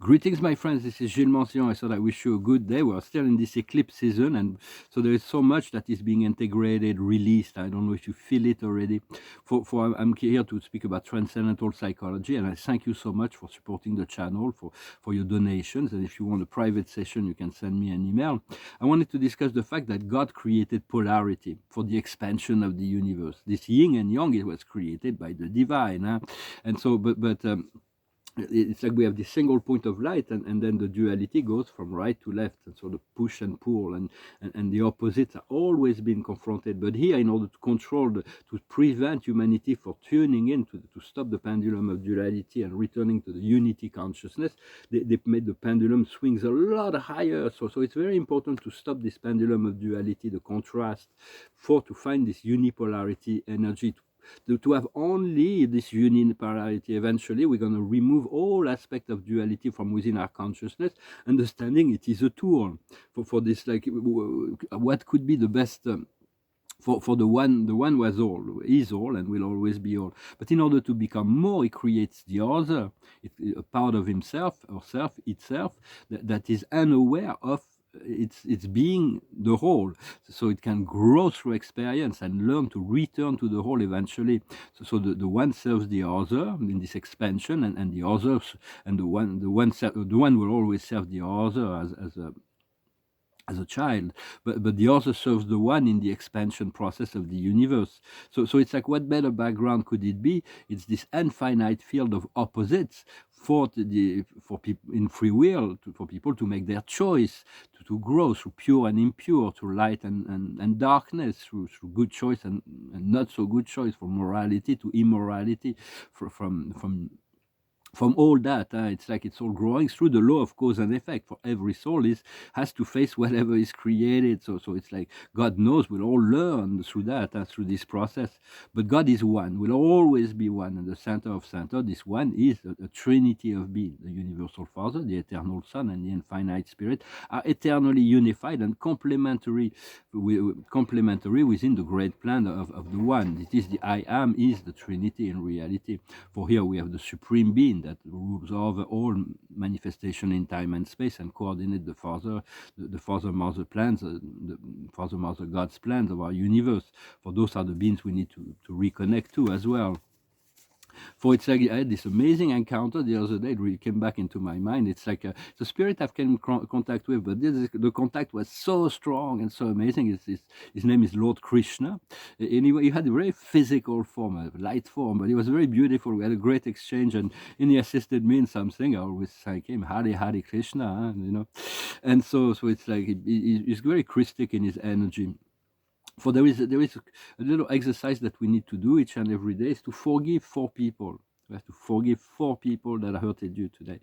Greetings, my friends. This is Gilles Mancion. I thought I wish you a good day. We're still in this eclipse season, and so there is so much that is being integrated, released. I don't know if you feel it already. I'm here to speak about transcendental psychology, and I thank you so much for supporting the channel, for your donations. And if you want a private session, you can send me an email. I wanted to discuss the fact that God created polarity for the expansion of the universe. This yin and yang, it was created by the divine, huh? And so, it's like we have this single point of light, and then the duality goes from right to left, and so the push and pull and the opposites are always been confronted. But here, in order to control to prevent humanity from tuning in to stop the pendulum of duality and returning to the unity consciousness, they made the pendulum swings a lot higher. So it's very important to stop this pendulum of duality, the contrast, to find this unipolarity energy, to have only this unipolarity. Eventually, we're going to remove all aspects of duality from within our consciousness, understanding it is a tool for this, like, what could be the best for the one was all, is all, and will always be all. But in order to become more, he creates the other, a part of himself or self itself that is unaware of it's being the whole, so it can grow through experience and learn to return to the whole eventually. So the one serves the other in this expansion, and the others, and the one will always serve the other as a child, but the other serves the one in the expansion process of the universe. So it's like, what better background could it be? It's this infinite field of opposites for people in free will, for people to make their choice, to grow through pure and impure, through light and darkness, through good choice and not so good choice, from morality to immorality, from all that. It's like it's all growing through the law of cause and effect. For every soul has to face whatever is created. So it's like God knows we'll all learn through that, through this process. But God is one, will always be one, and the center of center, this one is a trinity of being. The universal Father, the eternal Son, and the infinite Spirit are eternally unified and complementary within the great plan of the one. It is the I Am, is the Trinity in reality. For here we have the Supreme Being that rules over all manifestation in time and space, and coordinate the Father Mother plans, the Father Mother God's plans of our universe. For those are the beings we need to reconnect to as well. For it's like, I had this amazing encounter the other day. It really came back into my mind. It's like the spirit I've came in contact with, but the contact was so strong and so amazing. His name is Lord Krishna. Anyway, he had a very physical form, a light form, but he was very beautiful. We had a great exchange, and he assisted me in something. I always thank him, Hare Krishna, And so it's like he's very Christic in his energy. For there is a little exercise that we need to do each and every day, is to forgive 4 people. You have to forgive 4 people that hurted you today.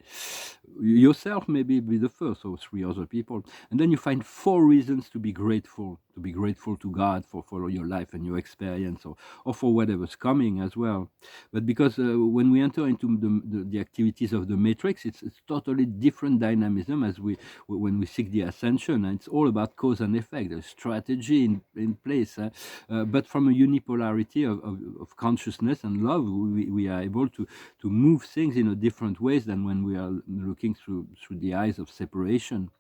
Yourself maybe be the first, or 3 other people, and then you find 4 reasons to be grateful to God for your life and your experience, or for whatever's coming as well. But because when we enter into the activities of the matrix, it's totally different dynamism as when we seek the ascension, and it's all about cause and effect. There's strategy in place, but from a unipolarity of consciousness and love, we are able to move things in a different ways than when we are looking through the eyes of separation.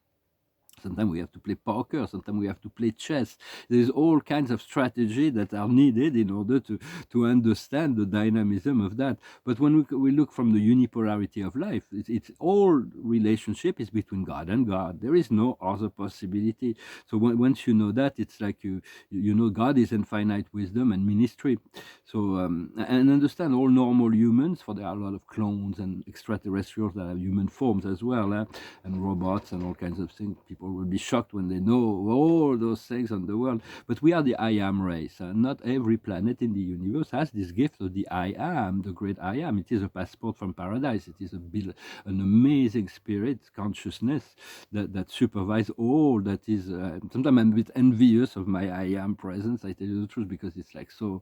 Sometimes we have to play poker, sometimes we have to play chess. There's all kinds of strategy that are needed in order to understand the dynamism of that. But when we look from the unipolarity of life, it's all relationship is between God and God. There is no other possibility. So once you know that, it's like you know God is infinite wisdom and ministry. So and understand all normal humans, for there are a lot of clones and extraterrestrials that have human forms as well, and robots and all kinds of things. People will be shocked when they know all those things on the world. But we are the I Am race. Not every planet in the universe has this gift of the I Am, the great I Am. It is a passport from paradise. It is an amazing spirit, consciousness that supervises all that is. Sometimes I'm a bit envious of my I Am presence, I tell you the truth, because it's like so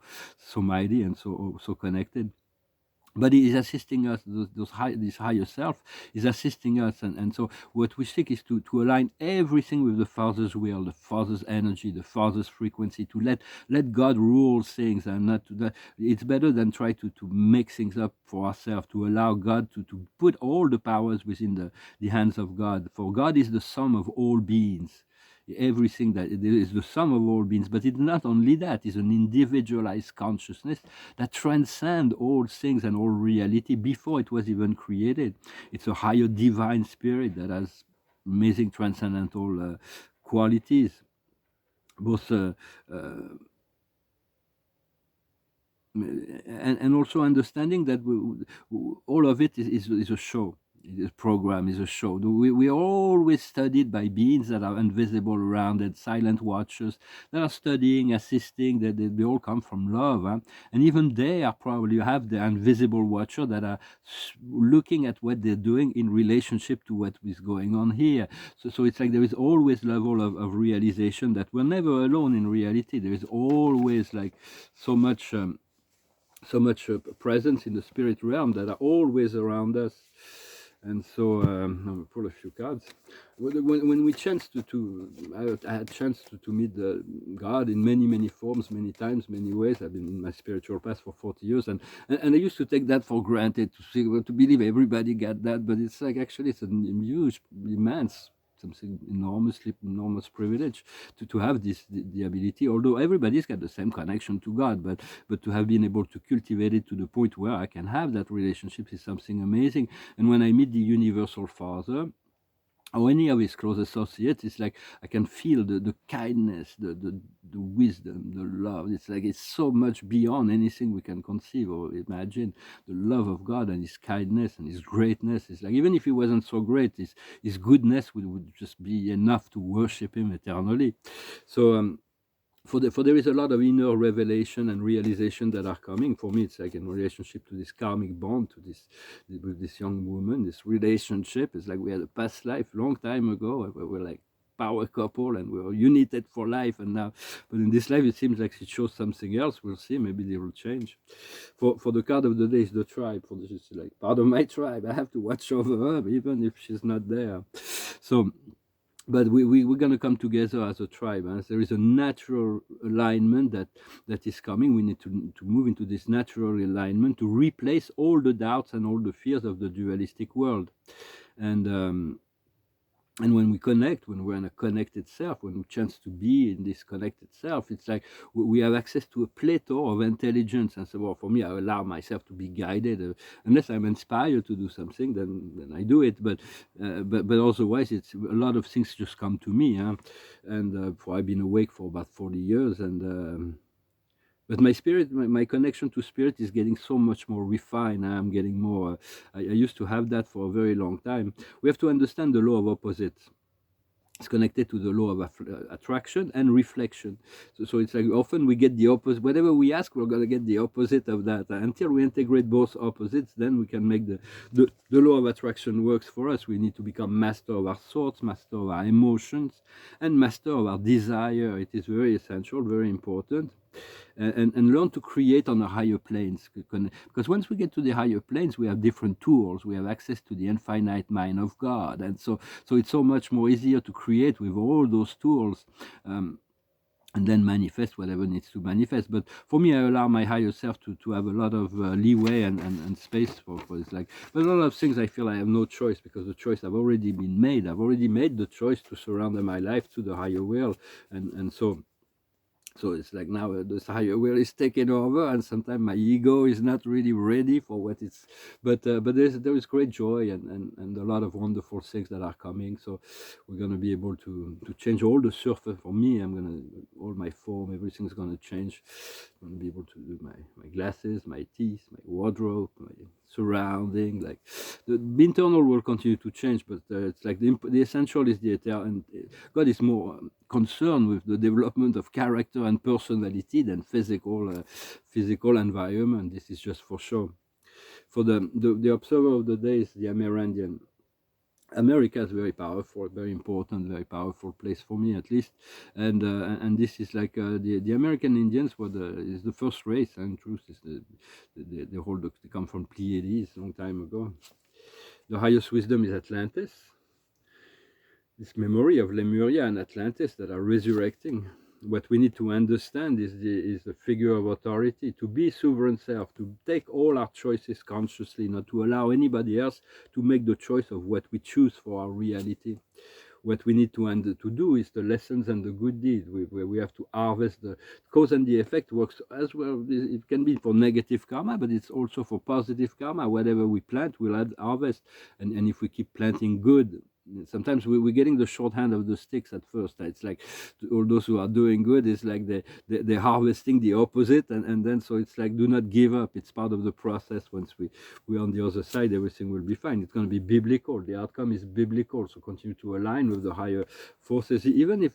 mighty and so connected. but it is assisting us, this higher self is assisting us, and so what we seek is to align everything with the Father's will, the Father's energy, the Father's frequency, to let God rule things, and not to that. It's better than try to make things up for ourselves, to allow God to put all the powers within the hands of God, for God is the sum of all beings. Everything that it is the sum of all beings, but it's not only that, it's an individualized consciousness that transcend all things and all reality before it was even created. It's a higher divine spirit that has amazing transcendental qualities, both and also understanding that all of it is a show. This program is a show. We are always studied by beings that are invisible around it, silent watchers that are studying, assisting, that they all come from love. Huh? And even they are probably have the invisible watcher that are looking at what they're doing in relationship to what is going on here. So it's like there is always level of realization that we're never alone in reality. There is always like so much. Presence in the spirit realm that are always around us. And so I'll pull a few cards. When we chance I had chance to meet God in many forms, many times, many ways. I've been in my spiritual path for 40 years, and I used to take that for granted, to believe everybody got that, but it's like actually it's a huge, immense, something enormous privilege to have the ability, although everybody's got the same connection to God, but to have been able to cultivate it to the point where I can have that relationship is something amazing. And when I meet the universal Father or any of his close associates, it's like I can feel the kindness, the wisdom, the love. It's like it's so much beyond anything we can conceive or imagine. The love of God and his kindness and his greatness. It's like even if he wasn't so great, his goodness would just be enough to worship him eternally. So for there is a lot of inner revelation and realization that are coming. For me, it's like in relationship to this karmic bond, to this with this young woman. This relationship is like we had a past life long time ago. We're like power couple and we were united for life, and now, but in this life, it seems like it shows something else. We'll see. Maybe they will change. For the card of the day is the tribe. For this is like part of my tribe. I have to watch over her, even if she's not there. So but we're going to come together as a tribe. There is a natural alignment that is coming. We need to move into this natural alignment to replace all the doubts and all the fears of the dualistic world. And when we connect, when we're in a connected self, when we chance to be in this connected self, it's like we have access to a plethora of intelligence. And so, well, for me, I allow myself to be guided. Unless I'm inspired to do something, then I do it. But otherwise, it's a lot of things just come to me. Huh? And I've been awake for about 40 years, and but my spirit, my connection to spirit is getting so much more refined. I'm getting more. I used to have that for a very long time. We have to understand the law of opposites. It's connected to the law of attraction and reflection. So it's like often we get the opposite. Whatever we ask, we're going to get the opposite of that. Until we integrate both opposites, then we can make the law of attraction works for us. We need to become master of our thoughts, master of our emotions, and master of our desire. It is very essential, very important. And learn to create on a higher planes, because once we get to the higher planes, we have different tools. We have access to the infinite mind of God, and so it's so much more easier to create with all those tools. And then manifest whatever needs to manifest. But for me, I allow my higher self to have a lot of leeway and space for it's like, but a lot of things I feel I have no choice, because the choice have already been made. I've already made the choice to surrender my life to the higher will, and so it's like now this higher will is taking over, and sometimes my ego is not really ready for what it's. But there is great joy and a lot of wonderful things that are coming. So we're gonna be able to change all the surface. For me, all my form, everything's gonna change. I'm gonna be able to do my glasses, my teeth, my wardrobe, my surrounding. Like the internal will continue to change, but it's like the essential is the eternal. And God is more concerned with the development of character and personality than physical environment. This is just for sure. For the observer of the day is the Amerandian. America is very powerful, very important, very powerful place for me at least, and this is like the American Indians were is the first race. And truth is the whole they come from Pleiades a long time ago. The highest wisdom is Atlantis, this memory of Lemuria and Atlantis that are resurrecting. What we need to understand is the figure of authority, to be sovereign self, to take all our choices consciously, not to allow anybody else to make the choice of what we choose for our reality. What we need to do is the lessons and the good deeds. We have to harvest the cause and the effect works as well. It can be for negative karma, but it's also for positive karma. Whatever we plant, we'll add harvest. And if we keep planting good, sometimes we're getting the short hand of the sticks at first. It's like all those who are doing good is like they're harvesting the opposite, and then so it's like, do not give up. It's part of the process. Once we're on the other side, everything will be fine. It's going to be biblical. The outcome is biblical. So continue to align with the higher forces, even if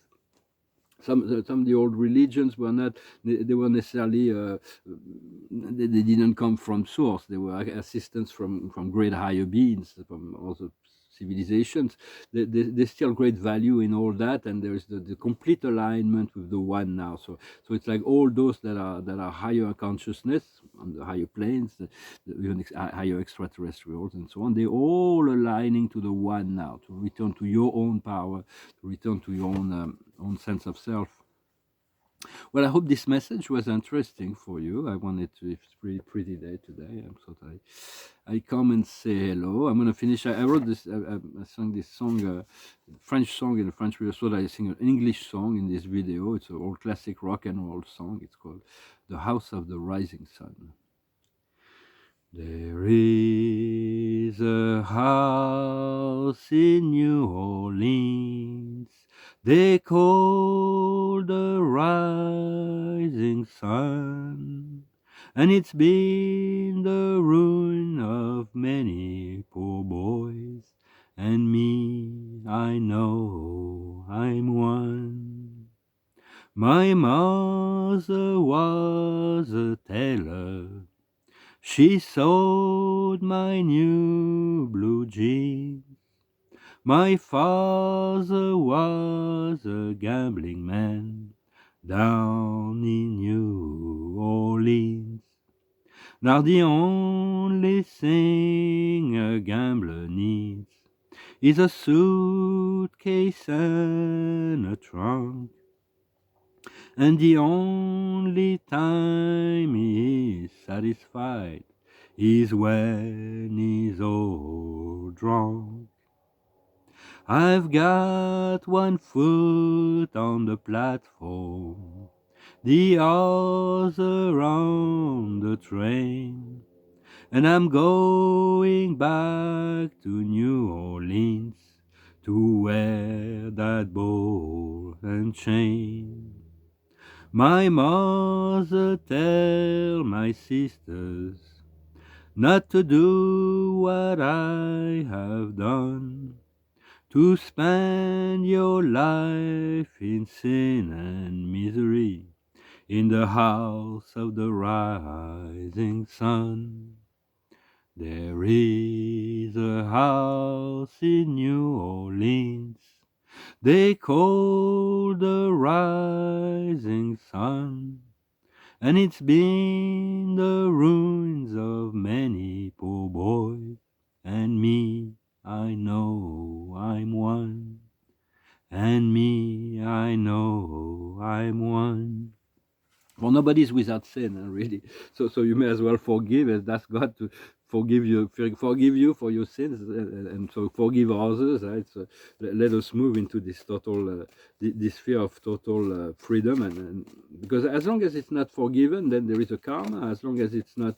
some of the old religions were not, they were necessarily they didn't come from source. They were assistance from great higher beings, from other civilizations. There's still great value in all that, and there is the complete alignment with the one now. So it's like all those that are higher consciousness on the higher planes, even higher extraterrestrials and so on, they're all aligning to the one now, to return to your own power, to return to your own sense of self. Well, I hope this message was interesting for you. I wanted to, it's pretty day today. I thought I come and say hello. I'm going to finish. I wrote this, I sang this song, French song in a French video. So I sing an English song in this video. It's an old classic rock and roll song. It's called The House of the Rising Sun. There is a house in New Orleans they call the Rising Sun, and it's been the ruin of many poor boys, and me, I know I'm one. My mother was a tailor. She sewed my new blue jeans. My father was a gambling man down in New Orleans. Now the only thing a gambler needs is a suitcase and a trunk. And the only time he is satisfied is when he's all drunk. I've got one foot on the platform, the other on the train, and I'm going back to New Orleans to wear that ball and chain. My mother tell my sisters not to do what I have done, to spend your life in sin and misery in the house of the rising sun. There is a house in New Orleans they call the Rising Sun, and it's been the ruins of many poor boys, and me, I know I'm one, and me, I know I'm one. Well, nobody's without sin, really. So you may as well forgive and ask God to forgive you for your sins, and so forgive others. Right? So let us move into this total, this sphere of total freedom, and because as long as it's not forgiven, then there is a karma. As long as it's not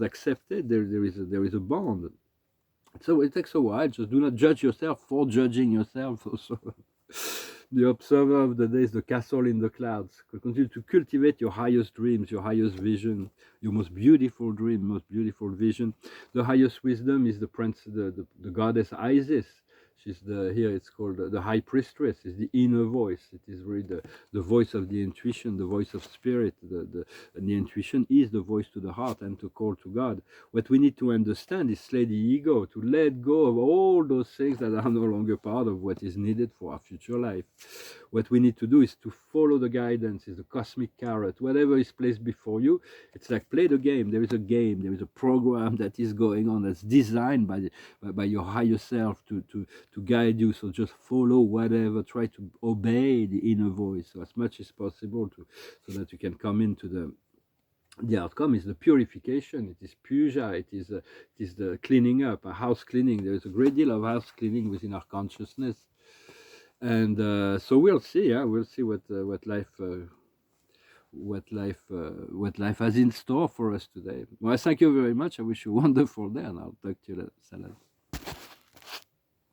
accepted, there is a bond. So it takes a while. Just do not judge yourself for judging yourself. Also. The observer of the day is the castle in the clouds. Continue to cultivate your highest dreams, your highest vision, your most beautiful dream, most beautiful vision. The highest wisdom is the goddess Isis. She's the here it's called the high priestess. Is the inner voice. It is really the voice of the intuition, the voice of spirit. And the intuition is the voice to the heart and to call to God. What we need to understand is slay the ego, to let go of all those things that are no longer part of what is needed for our future life. What we need to do is to follow the guidance, is the cosmic carrot. Whatever is placed before you, it's like play the game. There is a game, there is a program that is going on that's designed by your higher self to guide you. So just follow whatever, try to obey the inner voice so as much as possible so that you can come into the outcome is the purification. It is puja. It is the cleaning up, a house cleaning. There is a great deal of house cleaning within our consciousness, and so we'll see. We'll see what life has in store for us today. Well, thank you very much. I wish you a wonderful day, and I'll talk to you later. Salam.